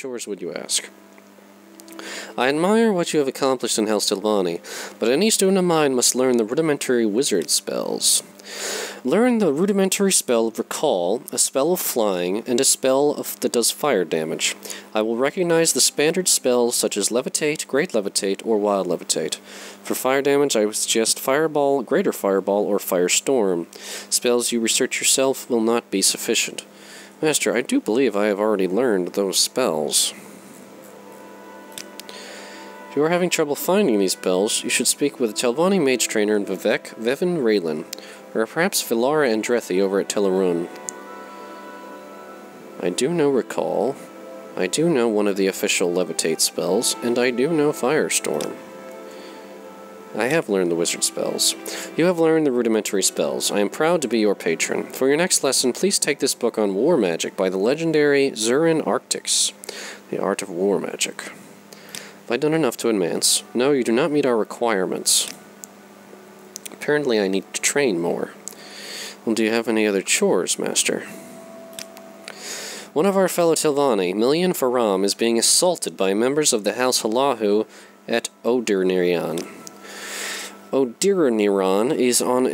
chores would you ask? I admire what you have accomplished in Helstilvani, but any student of mine must learn the rudimentary wizard spells. Learn the rudimentary spell of Recall, a spell of Flying, and a spell that does fire damage. I will recognize the standard spells such as Levitate, Great Levitate, or Wild Levitate. For fire damage, I would suggest Fireball, Greater Fireball, or Firestorm. Spells you research yourself will not be sufficient. Master, I do believe I have already learned those spells. If you are having trouble finding these spells, you should speak with a Telvanni mage trainer in Vivek, Vevin Raylin, or perhaps Vilara Andrethi over at Telerun. I do know Recall, I do know one of the official Levitate spells, and I do know Firestorm. I have learned the wizard spells. You have learned the rudimentary spells. I am proud to be your patron. For your next lesson, please take this book on war magic by the legendary Zurin Arctix, The Art of War Magic. Have I done enough to advance? No, you do not meet our requirements. Apparently I need to train more. Well, do you have any other chores, Master? One of our fellow Telvanni, Million Faram, is being assaulted by members of the House Halahu at Odira. Odira is on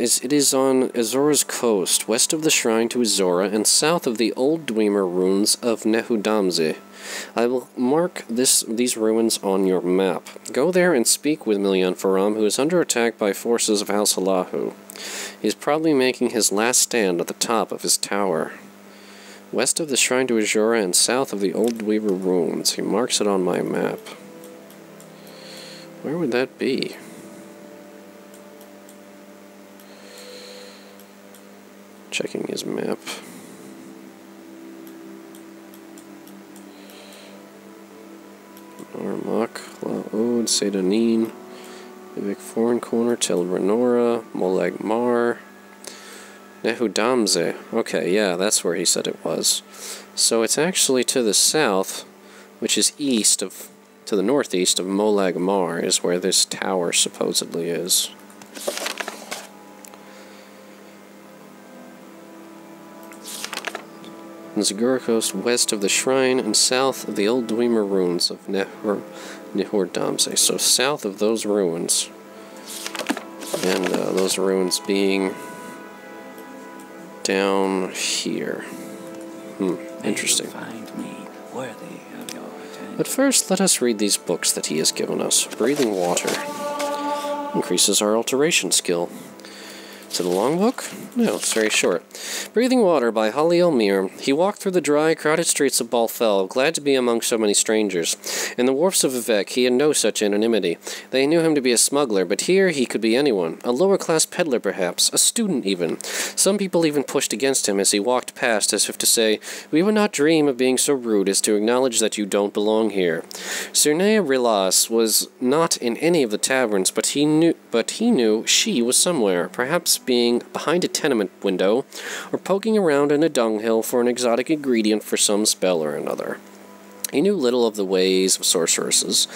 Azora's coast, west of the shrine to Azora and south of the old Dwemer ruins of Nehudamze. I will mark these ruins on your map. Go there and speak with Million Faram, who is under attack by forces of House Halahu. He is probably making his last stand at the top of his tower. West of the shrine to Azora and south of the old Dwemer ruins. He marks it on my map. Where would that be? Checking his map. Armok, Laod, Sedanin, Vivek Foreign Corner, Tel Renora, Molag Mar, Nehudamze. Okay, yeah, that's where he said it was. So it's actually to the south, which is to the northeast of Molag Mar, is where this tower supposedly is. Zagura Coast, west of the shrine and south of the old Dwemer ruins of Nehordamse. So south of those ruins. And those ruins being down here. Interesting. But first, let us read these books that he has given us. Breathing Water. Increases our alteration skill. Is it a long book? No, it's very short. Breathing Water by Holly Elmir. He walked through the dry, crowded streets of Balfell, glad to be among so many strangers. In the wharfs of Vivek, he had no such anonymity. They knew him to be a smuggler, but here he could be anyone. A lower-class peddler, perhaps. A student, even. Some people even pushed against him as he walked past, as if to say, "We would not dream of being so rude as to acknowledge that you don't belong here." Cernea Rilas was not in any of the taverns, but he knew she was somewhere, perhaps being behind a tenement window, or poking around in a dunghill for an exotic ingredient for some spell or another. He knew little of the ways of sorceresses,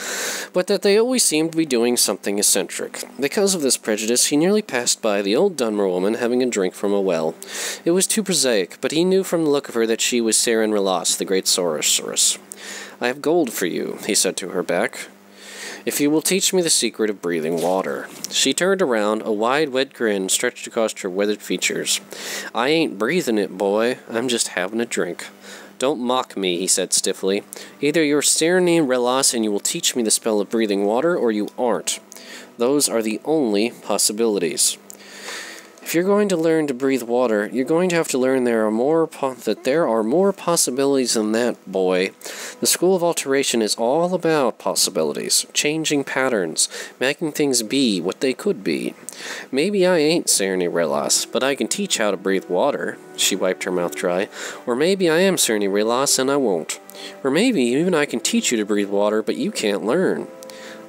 but that they always seemed to be doing something eccentric. Because of this prejudice, he nearly passed by the old Dunmer woman having a drink from a well. It was too prosaic, but he knew from the look of her that she was Seren Relas, the great sorceress. "I have gold for you," he said to her back, "if you will teach me the secret of breathing water." She turned around, a wide, wet grin stretched across her weathered features. "I ain't breathing it, boy. I'm just having a drink." "Don't mock me," he said stiffly. "Either you're Serene Relas and you will teach me the spell of breathing water, or you aren't. Those are the only possibilities. If you're going to learn to breathe water, you're going to have to learn there are more possibilities than that, boy. The School of Alteration is all about possibilities, changing patterns, making things be what they could be. Maybe I ain't Serene Relas, but I can teach how to breathe water." She wiped her mouth dry. "Or maybe I am Serene Relas and I won't. Or maybe even I can teach you to breathe water, but you can't learn."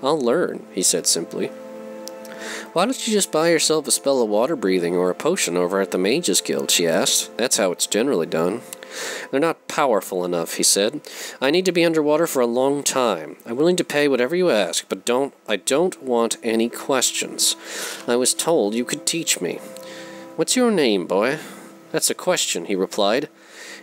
"I'll learn," he said simply. "Why don't you just buy yourself a spell of water breathing or a potion over at the Mages Guild?" she asked. "That's how it's generally done." "They're not powerful enough," he said. "I need to be underwater for a long time. I'm willing to pay whatever you ask, but I don't want any questions. I was told you could teach me." "What's your name, boy?" "That's a question," he replied.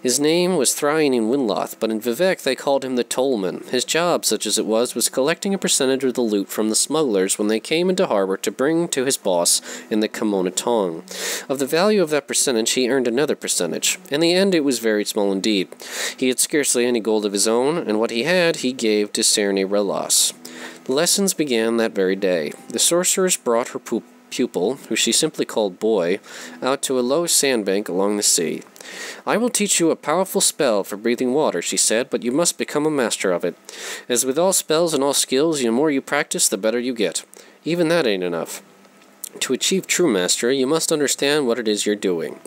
His name was Thrain in Winloth, but in Vivec they called him the Tollman. His job, such as it was collecting a percentage of the loot from the smugglers when they came into harbor to bring to his boss in the Kimona Tong. Of the value of that percentage, he earned another percentage. In the end, it was very small indeed. He had scarcely any gold of his own, and what he had he gave to Cerne Relas. The lessons began that very day. The sorceress brought her pupil, who she simply called Boy, out to a low sandbank along the sea. "I will teach you a powerful spell for breathing water," she said, "but you must become a master of it. As with all spells and all skills, the more you practice, the better you get. Even that ain't enough. To achieve true mastery, you must understand what it is you're doing.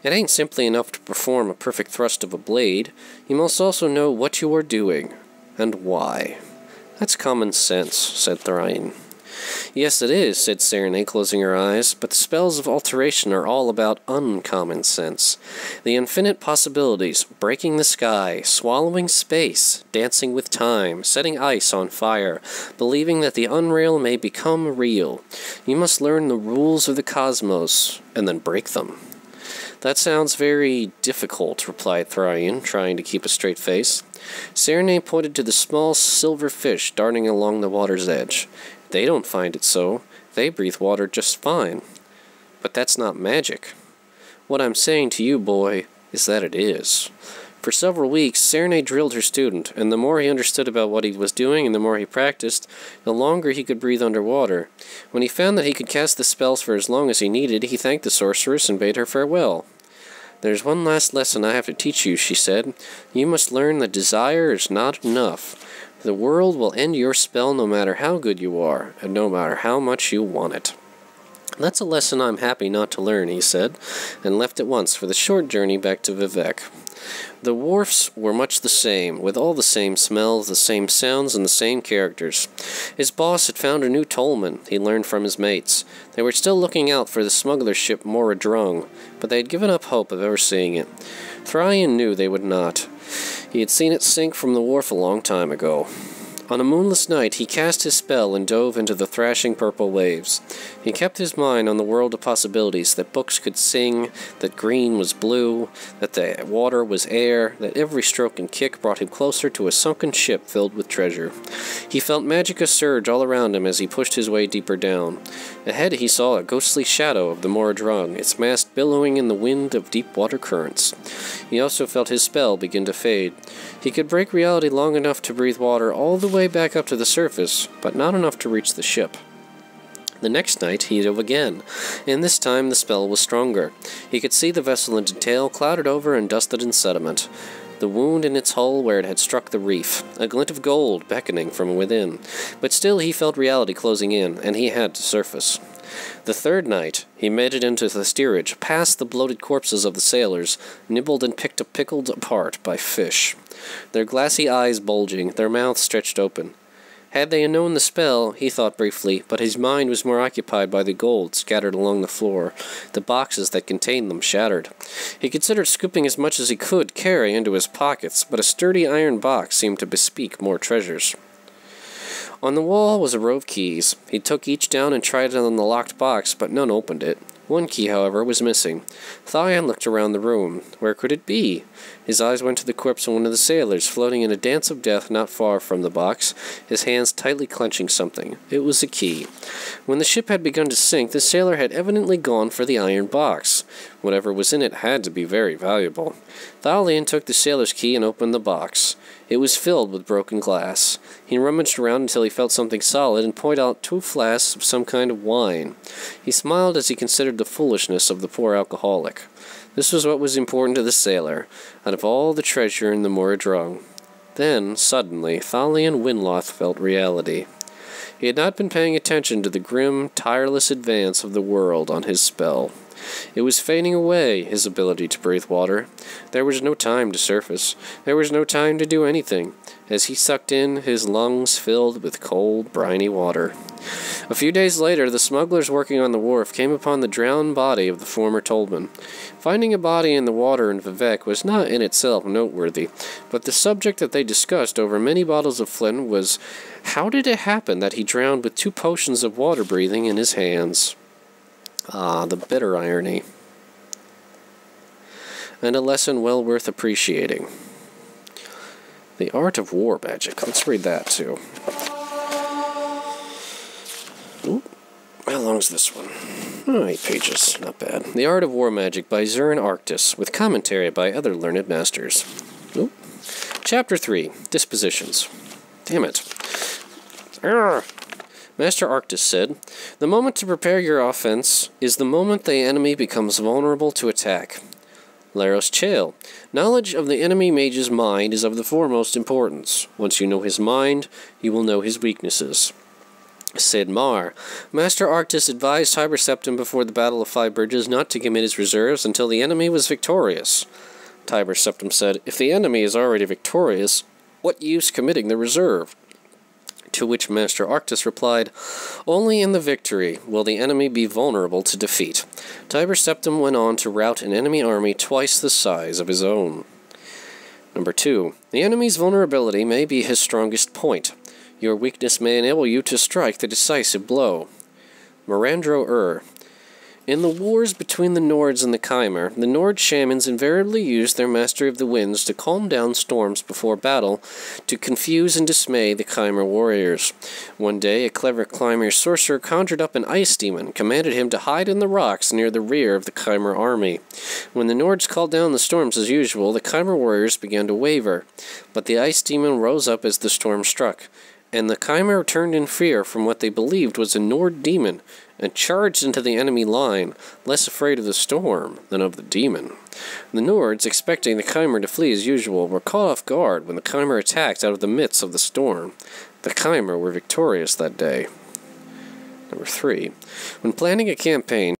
It ain't simply enough to perform a perfect thrust of a blade. You must also know what you are doing, and why." "That's common sense," said Thrain. "Yes, it is," said Cerne, closing her eyes, "but the spells of alteration are all about uncommon sense. The infinite possibilities, breaking the sky, swallowing space, dancing with time, setting ice on fire, believing that the unreal may become real. You must learn the rules of the cosmos, and then break them." "That sounds very difficult," replied Thrain, trying to keep a straight face. Cerne pointed to the small silver fish darting along the water's edge. "They don't find it so. They breathe water just fine." "But that's not magic." "What I'm saying to you, boy, is that it is." For several weeks, Cerne drilled her student, and the more he understood about what he was doing and the more he practiced, the longer he could breathe underwater. When he found that he could cast the spells for as long as he needed, he thanked the sorceress and bade her farewell. "There's one last lesson I have to teach you," she said. "You must learn that desire is not enough. The world will end your spell no matter how good you are, and no matter how much you want it." "That's a lesson I'm happy not to learn," he said, and left at once for the short journey back to Vivec. The wharfs were much the same, with all the same smells, the same sounds, and the same characters. His boss had found a new tollman, he learned from his mates. They were still looking out for the smuggler ship Morrowind, but they had given up hope of ever seeing it. Thrain knew they would not. He had seen it sink from the wharf a long time ago. On a moonless night, he cast his spell and dove into the thrashing purple waves. He kept his mind on the world of possibilities, that books could sing, that green was blue, that the water was air, that every stroke and kick brought him closer to a sunken ship filled with treasure. He felt Magicka surge all around him as he pushed his way deeper down. Ahead he saw a ghostly shadow of the Morrowind, its mast billowing in the wind of deep water currents. He also felt his spell begin to fade. He could break reality long enough to breathe water all the way back up to the surface, but not enough to reach the ship. The next night he dove again, and this time the spell was stronger. He could see the vessel in detail, clouded over and dusted in sediment. The wound in its hull where it had struck the reef, a glint of gold beckoning from within. But still he felt reality closing in, and he had to surface. The third night, he made it into the steerage, past the bloated corpses of the sailors, nibbled and pickled apart by fish, their glassy eyes bulging, their mouths stretched open. Had they known the spell, he thought briefly, but his mind was more occupied by the gold scattered along the floor, the boxes that contained them shattered. He considered scooping as much as he could carry into his pockets, but a sturdy iron box seemed to bespeak more treasures. On the wall was a row of keys. He took each down and tried it on the locked box, but none opened it. One key, however, was missing. Thrain looked around the room. Where could it be? His eyes went to the corpse of one of the sailors, floating in a dance of death not far from the box, his hands tightly clenching something. It was a key. When the ship had begun to sink, the sailor had evidently gone for the iron box. Whatever was in it had to be very valuable. Thrain took the sailor's key and opened the box. It was filled with broken glass. He rummaged around until he felt something solid and poured out 2 flasks of some kind of wine. He smiled as he considered the foolishness of the poor alcoholic. This was what was important to the sailor, out of all the treasure in the Morrowind. Then, suddenly, Thalion Winloth felt reality. He had not been paying attention to the grim, tireless advance of the world on his spell. It was fading away, his ability to breathe water. There was no time to surface. There was no time to do anything, as he sucked in, his lungs filled with cold, briny water. A few days later, the smugglers working on the wharf came upon the drowned body of the former tollman. Finding a body in the water in Vivec was not in itself noteworthy, but the subject that they discussed over many bottles of flint was, how did it happen that he drowned with 2 potions of water breathing in his hands? Ah, the bitter irony. and a lesson well worth appreciating. The Art of War Magic. Let's read that, too. Ooh. How long's this one? Oh, 8 pages. Not bad. The Art of War Magic by Zurin Arctis, with commentary by other learned masters. Ooh. Chapter 3. Dispositions. Damn it. Urgh. Master Arctis said, "The moment to prepare your offense is the moment the enemy becomes vulnerable to attack." Laros Chael. Knowledge of the enemy mage's mind is of the foremost importance. Once you know his mind, you will know his weaknesses. Sid Mar. Master Arctis advised Tiber Septim before the Battle of Five Bridges not to commit his reserves until the enemy was victorious. Tiber Septim said, "If the enemy is already victorious, what use committing the reserve?" To which Master Arctis replied, "Only in the victory will the enemy be vulnerable to defeat." Tiber Septim went on to rout an enemy army twice the size of his own. Number 2. The enemy's vulnerability may be his strongest point. Your weakness may enable you to strike the decisive blow. Mirandro In the wars between the Nords and the Chimer, the Nord shamans invariably used their mastery of the winds to calm down storms before battle, to confuse and dismay the Chimer warriors. One day, a clever Chimer sorcerer conjured up an ice demon, commanded him to hide in the rocks near the rear of the Chimer army. When the Nords called down the storms as usual, the Chimer warriors began to waver, but the ice demon rose up as the storm struck, and the Chimer turned in fear from what they believed was a Nord demon, and charged into the enemy line, less afraid of the storm than of the demon. The Nords, expecting the Chimer to flee as usual, were caught off guard when the Chimer attacked out of the midst of the storm. The Chimer were victorious that day. Number 3. When planning a campaign,